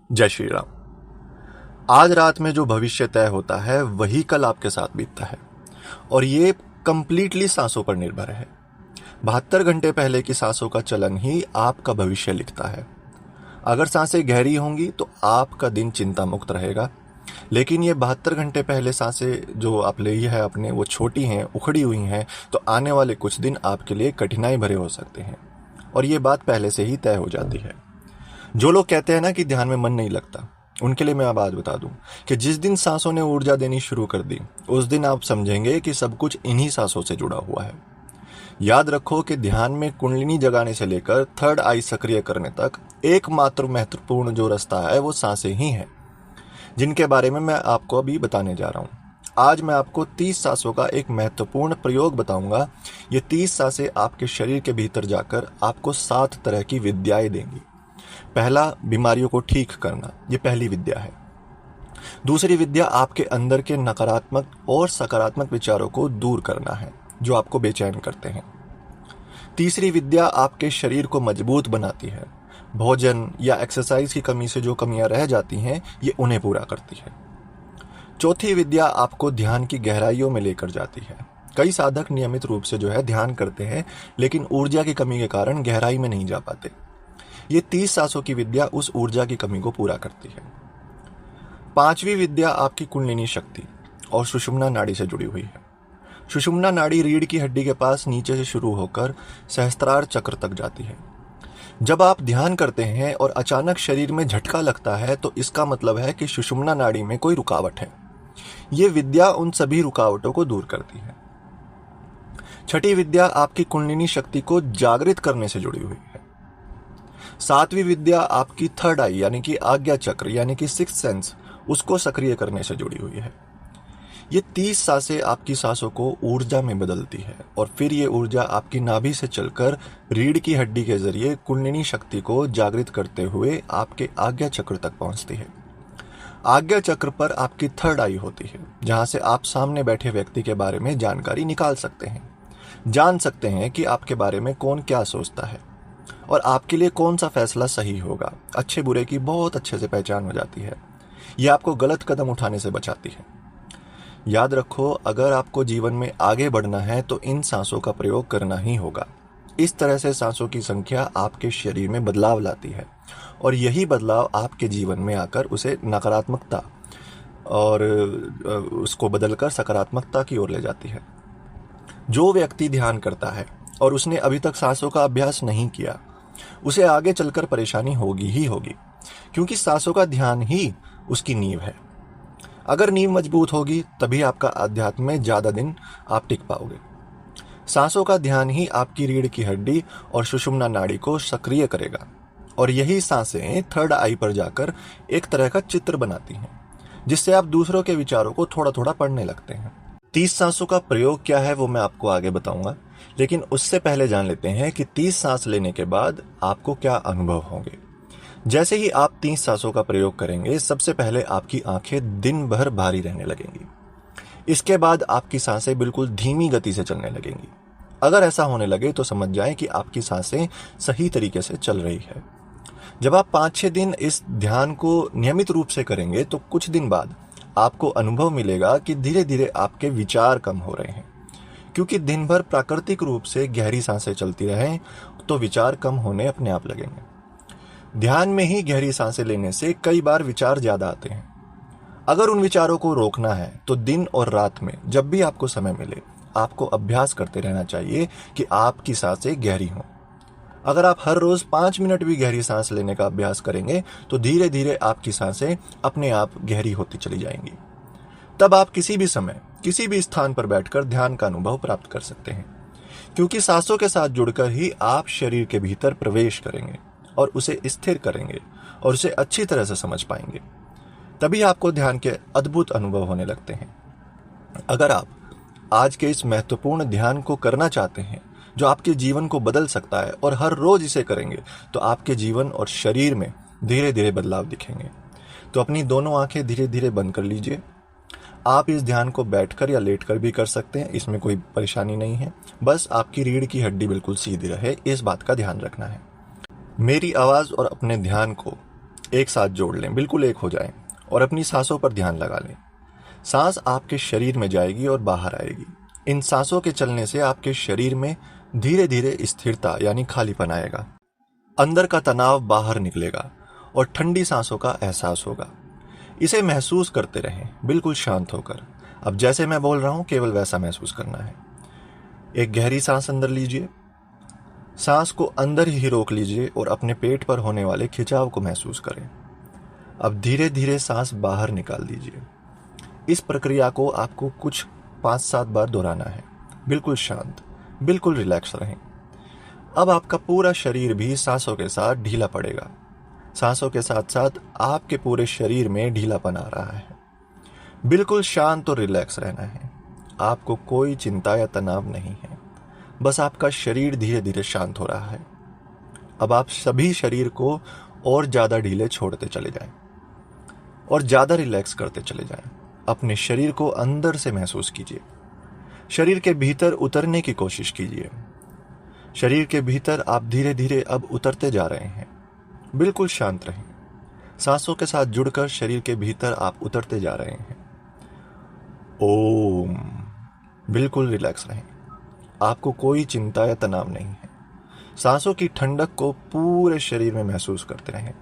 जय श्री राम। आज रात में जो भविष्य तय होता है वही कल आपके साथ बीतता है और ये कंप्लीटली सांसों पर निर्भर है। 72 घंटे पहले की सांसों का चलन ही आपका भविष्य लिखता है। अगर सांसें गहरी होंगी तो आपका दिन चिंता मुक्त रहेगा, लेकिन ये 72 घंटे पहले सांसें जो आप ले है अपने वो छोटी हैं, उखड़ी हुई हैं, तो आने वाले कुछ दिन आपके लिए कठिनाई भरे हो सकते हैं और ये बात पहले से ही तय हो जाती है। जो लोग कहते हैं ना कि ध्यान में मन नहीं लगता, उनके लिए मैं अब आज बता दूं कि जिस दिन सांसों ने ऊर्जा देनी शुरू कर दी उस दिन आप समझेंगे कि सब कुछ इन्हीं सांसों से जुड़ा हुआ है। याद रखो कि ध्यान में कुंडलिनी जगाने से लेकर थर्ड आई सक्रिय करने तक एकमात्र महत्वपूर्ण जो रास्ता है वो सांसें ही हैं, जिनके बारे में मैं आपको अभी बताने जा रहा हूं। आज मैं आपको 30 सांसों का एक महत्वपूर्ण प्रयोग बताऊंगा। ये 30 सांसें आपके शरीर के भीतर जाकर आपको 7 तरह की विद्याएं देंगी। पहला, बीमारियों को ठीक करना, ये पहली विद्या है। दूसरी विद्या आपके अंदर के नकारात्मक और सकारात्मक विचारों को दूर करना है जो आपको बेचैन करते हैं। तीसरी विद्या आपके शरीर को मजबूत बनाती है। भोजन या एक्सरसाइज की कमी से जो कमियां रह जाती हैं ये उन्हें पूरा करती है। चौथी विद्या आपको ध्यान की गहराइयों में लेकर जाती है। कई साधक नियमित रूप से जो है ध्यान करते हैं, लेकिन ऊर्जा की कमी के कारण गहराई में नहीं जा पाते। ये 30 सांसों की विद्या उस ऊर्जा की कमी को पूरा करती है। पांचवी विद्या आपकी कुंडलिनी शक्ति और सुषुम्ना नाड़ी से जुड़ी हुई है। सुषुम्ना नाड़ी रीढ़ की हड्डी के पास नीचे से शुरू होकर सहस्त्रार चक्र तक जाती है। जब आप ध्यान करते हैं और अचानक शरीर में झटका लगता है तो इसका मतलब है कि सुषुम्ना नाड़ी में कोई रुकावट है। ये विद्या उन सभी रुकावटों को दूर करती है। छठी विद्या आपकी कुंडलिनी शक्ति को जागृत करने से जुड़ी हुई है। सातवीं विद्या आपकी थर्ड आई यानी कि आज्ञा चक्र यानी कि सिक्स्थ सेंस, उसको सक्रिय करने से जुड़ी हुई है। ये 30 सांसें आपकी सांसों को ऊर्जा में बदलती है और फिर ये ऊर्जा आपकी नाभि से चलकर रीढ़ की हड्डी के जरिए कुंडलिनी शक्ति को जागृत करते हुए आपके आज्ञा चक्र तक पहुंचती है। आज्ञा चक्र पर आपकी थर्ड आई होती है, जहां से आप सामने बैठे व्यक्ति के बारे में जानकारी निकाल सकते हैं, जान सकते हैं कि आपके बारे में कौन क्या सोचता है और आपके लिए कौन सा फैसला सही होगा। अच्छे बुरे की बहुत अच्छे से पहचान हो जाती है। यह आपको गलत कदम उठाने से बचाती है। याद रखो, अगर आपको जीवन में आगे बढ़ना है तो इन सांसों का प्रयोग करना ही होगा। इस तरह से सांसों की संख्या आपके शरीर में बदलाव लाती है और यही बदलाव आपके जीवन में आकर उसे नकारात्मकता और उसको बदलकर सकारात्मकता की ओर ले जाती है। जो व्यक्ति ध्यान करता है और उसने अभी तक सांसों का अभ्यास नहीं किया, उसे आगे चलकर परेशानी होगी ही होगी, क्योंकि सांसों का ध्यान ही उसकी नींव है। अगर नींव मजबूत होगी तभी आपका अध्यात्म में ज्यादा दिन आप टिक पाओगे। सांसों का ध्यान ही आपकी रीढ़ की हड्डी और सुषुम्ना नाड़ी को सक्रिय करेगा और यही सांसें थर्ड आई पर जाकर एक तरह का चित्र बनाती हैं, जिससे आप दूसरों के विचारों को थोड़ा थोड़ा पढ़ने लगते हैं। 30 सांसों का प्रयोग क्या है वो मैं आपको आगे बताऊंगा, लेकिन उससे पहले जान लेते हैं कि 30 सांस लेने के बाद आपको क्या अनुभव होंगे। जैसे ही आप 30 सांसों का प्रयोग करेंगे, सबसे पहले आपकी आंखें दिन भर भारी रहने लगेंगी। इसके बाद आपकी सांसें बिल्कुल धीमी गति से चलने लगेंगी। अगर ऐसा होने लगे तो समझ जाएं कि आपकी सांसें सही तरीके से चल रही है। जब आप 5-6 दिन इस ध्यान को नियमित रूप से करेंगे तो कुछ दिन बाद आपको अनुभव मिलेगा कि धीरे धीरे आपके विचार कम हो रहे हैं, क्योंकि दिन भर प्राकृतिक रूप से गहरी सांसें चलती रहें तो विचार कम होने अपने आप लगेंगे। ध्यान में ही गहरी सांसें लेने से कई बार विचार ज्यादा आते हैं। अगर उन विचारों को रोकना है तो दिन और रात में जब भी आपको समय मिले आपको अभ्यास करते रहना चाहिए कि आपकी सांसें गहरी हों। अगर आप हर रोज 5 मिनट भी गहरी सांस लेने का अभ्यास करेंगे तो धीरे धीरे आपकी सांसें अपने आप गहरी होती चली जाएंगी। तब आप किसी भी समय किसी भी स्थान पर बैठकर ध्यान का अनुभव प्राप्त कर सकते हैं, क्योंकि सांसों के साथ जुड़कर ही आप शरीर के भीतर प्रवेश करेंगे और उसे स्थिर करेंगे और उसे अच्छी तरह से समझ पाएंगे। तभी आपको ध्यान के अद्भुत अनुभव होने लगते हैं। अगर आप आज के इस महत्वपूर्ण ध्यान को करना चाहते हैं जो आपके जीवन को बदल सकता है और हर रोज इसे करेंगे तो आपके जीवन और शरीर में धीरे धीरे बदलाव दिखेंगे। तो अपनी दोनों आंखें धीरे धीरे बंद कर लीजिए। आप इस ध्यान को बैठकर या लेटकर भी कर सकते हैं, इसमें कोई परेशानी नहीं है। बस आपकी रीढ़ की हड्डी बिल्कुल सीधी रहे, इस बात का ध्यान रखना है। मेरी आवाज और अपने ध्यान को एक साथ जोड़ लें, बिल्कुल एक हो जाएं और अपनी सांसों पर ध्यान लगा लें। सांस आपके शरीर में जाएगी और बाहर आएगी। इन सांसों के चलने से आपके शरीर में धीरे धीरे स्थिरता यानी खालीपन आएगा। अंदर का तनाव बाहर निकलेगा और ठंडी सांसों का एहसास होगा। इसे महसूस करते रहें, बिल्कुल शांत होकर। अब जैसे मैं बोल रहा हूं केवल वैसा महसूस करना है। एक गहरी सांस अंदर लीजिए, सांस को अंदर ही रोक लीजिए और अपने पेट पर होने वाले खिंचाव को महसूस करें। अब धीरे धीरे सांस बाहर निकाल दीजिए। इस प्रक्रिया को आपको कुछ 5-7 बार दोहराना है। बिल्कुल शांत, बिल्कुल रिलैक्स रहें। अब आपका पूरा शरीर भी सांसों के साथ ढीला पड़ेगा। सांसों के साथ साथ आपके पूरे शरीर में ढीलापन आ रहा है। बिल्कुल शांत और रिलैक्स रहना है। आपको कोई चिंता या तनाव नहीं है, बस आपका शरीर धीरे धीरे शांत हो रहा है। अब आप सभी शरीर को और ज्यादा ढीले छोड़ते चले जाएं और ज्यादा रिलैक्स करते चले जाएं। अपने शरीर को अंदर से महसूस कीजिए। शरीर के भीतर उतरने की कोशिश कीजिए। शरीर के भीतर आप धीरे धीरे अब उतरते जा रहे हैं। बिल्कुल शांत रहें। सांसों के साथ जुड़कर शरीर के भीतर आप उतरते जा रहे हैं। ओम। बिल्कुल रिलैक्स रहें। आपको कोई चिंता या तनाव नहीं है। सांसों की ठंडक को पूरे शरीर में महसूस करते रहें।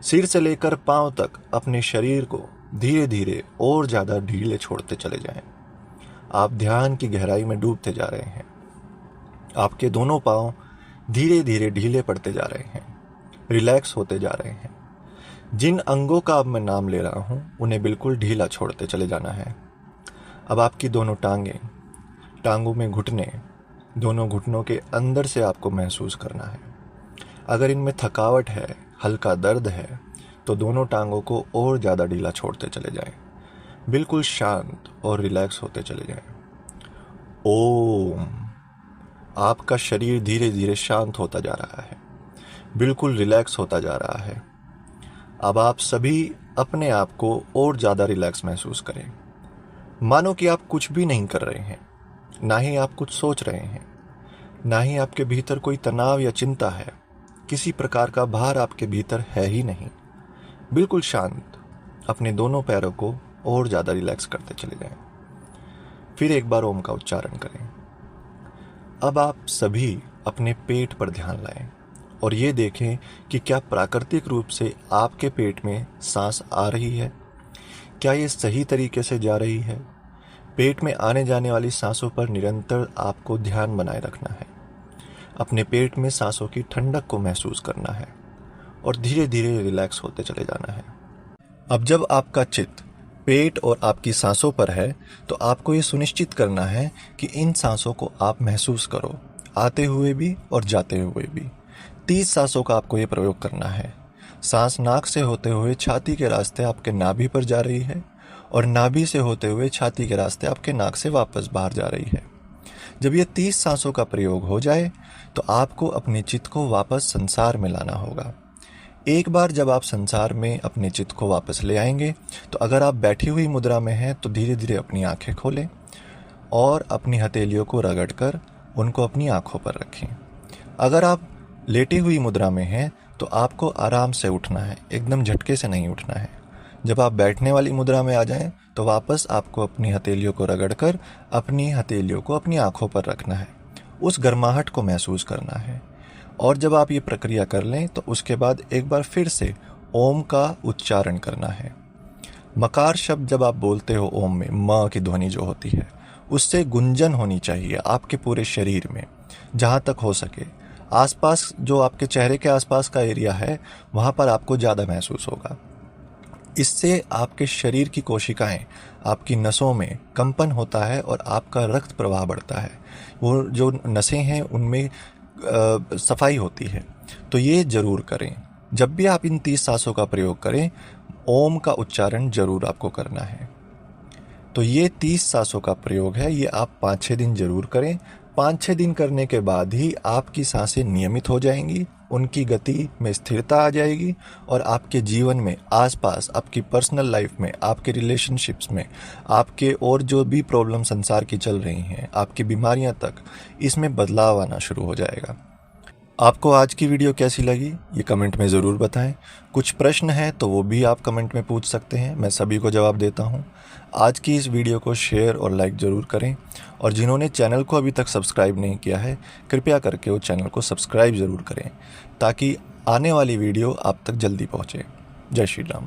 सिर से लेकर पांव तक अपने शरीर को धीरे धीरे और ज्यादा ढीले छोड़ते चले जाएं। आप ध्यान की गहराई में डूबते जा रहे हैं। आपके दोनों पांव धीरे धीरे ढीले पड़ते जा रहे हैं, रिलैक्स होते जा रहे हैं। जिन अंगों का अब मैं नाम ले रहा हूं उन्हें बिल्कुल ढीला छोड़ते चले जाना है। अब आपकी दोनों टांगें, टांगों में घुटने, दोनों घुटनों के अंदर से आपको महसूस करना है। अगर इनमें थकावट है, हल्का दर्द है, तो दोनों टांगों को और ज़्यादा ढीला छोड़ते चले जाएं। बिल्कुल शांत और रिलैक्स होते चले जाएं। ओम। आपका शरीर धीरे धीरे शांत होता जा रहा है, बिल्कुल रिलैक्स होता जा रहा है। अब आप सभी अपने आप को और ज़्यादा रिलैक्स महसूस करें। मानो कि आप कुछ भी नहीं कर रहे हैं, ना ही आप कुछ सोच रहे हैं, ना ही आपके भीतर कोई तनाव या चिंता है। किसी प्रकार का भार आपके भीतर है ही नहीं। बिल्कुल शांत। अपने दोनों पैरों को और ज़्यादा रिलैक्स करते चले जाएं। फिर एक बार ओम का उच्चारण करें। अब आप सभी अपने पेट पर ध्यान लाएं और ये देखें कि क्या प्राकृतिक रूप से आपके पेट में सांस आ रही है। क्या ये सही तरीके से जा रही है? पेट में आने जाने वाली सांसों पर निरंतर आपको ध्यान बनाए रखना है। अपने पेट में सांसों की ठंडक को महसूस करना है और धीरे धीरे रिलैक्स होते चले जाना है। अब जब आपका चित्त पेट और आपकी सांसों पर है तो आपको ये सुनिश्चित करना है कि इन सांसों को आप महसूस करो, आते हुए भी और जाते हुए भी। 30 सांसों का आपको ये प्रयोग करना है। सांस नाक से होते हुए छाती के रास्ते आपके नाभि पर जा रही है और नाभि से होते हुए छाती के रास्ते आपके नाक से वापस बाहर जा रही है। जब ये 30 सांसों का प्रयोग हो जाए तो आपको अपने चित्त को वापस संसार में लाना होगा। एक बार जब आप संसार में अपने चित्त को वापस ले आएंगे तो अगर आप बैठी हुई मुद्रा में हैं तो धीरे धीरे अपनी आंखें खोलें और अपनी हथेलियों को रगड़कर उनको अपनी आंखों पर रखें। अगर आप लेटी हुई मुद्रा में हैं तो आपको आराम से उठना है, एकदम झटके से नहीं उठना है। जब आप बैठने वाली मुद्रा में आ जाएं तो वापस आपको अपनी हथेलियों को रगड़कर अपनी हथेलियों को अपनी आंखों पर रखना है, उस गर्माहट को महसूस करना है। और जब आप ये प्रक्रिया कर लें तो उसके बाद एक बार फिर से ओम का उच्चारण करना है। मकार शब्द जब आप बोलते हो ओम में, म की ध्वनि जो होती है उससे गुंजन होनी चाहिए आपके पूरे शरीर में, जहाँ तक हो सके। आसपास जो आपके चेहरे के आसपास का एरिया है वहाँ पर आपको ज़्यादा महसूस होगा। इससे आपके शरीर की कोशिकाएं, आपकी नसों में कंपन होता है और आपका रक्त प्रवाह बढ़ता है। वो जो नसें हैं उनमें सफाई होती है। तो ये जरूर करें। जब भी आप इन 30 सांसों का प्रयोग करें, ओम का उच्चारण जरूर आपको करना है। तो ये 30 सांसों का प्रयोग है, ये आप 5-6 दिन जरूर करें। 5-6 दिन करने के बाद ही आपकी सांसें नियमित हो जाएंगी, उनकी गति में स्थिरता आ जाएगी और आपके जीवन में, आसपास, आपकी पर्सनल लाइफ में, आपके रिलेशनशिप्स में, आपके और जो भी प्रॉब्लम संसार की चल रही हैं, आपकी बीमारियां तक, इसमें बदलाव आना शुरू हो जाएगा। आपको आज की वीडियो कैसी लगी ये कमेंट में ज़रूर बताएं। कुछ प्रश्न हैं तो वो भी आप कमेंट में पूछ सकते हैं, मैं सभी को जवाब देता हूं। आज की इस वीडियो को शेयर और लाइक ज़रूर करें, और जिन्होंने चैनल को अभी तक सब्सक्राइब नहीं किया है कृपया करके वो चैनल को सब्सक्राइब ज़रूर करें ताकि आने वाली वीडियो आप तक जल्दी पहुंचे। जय श्री राम।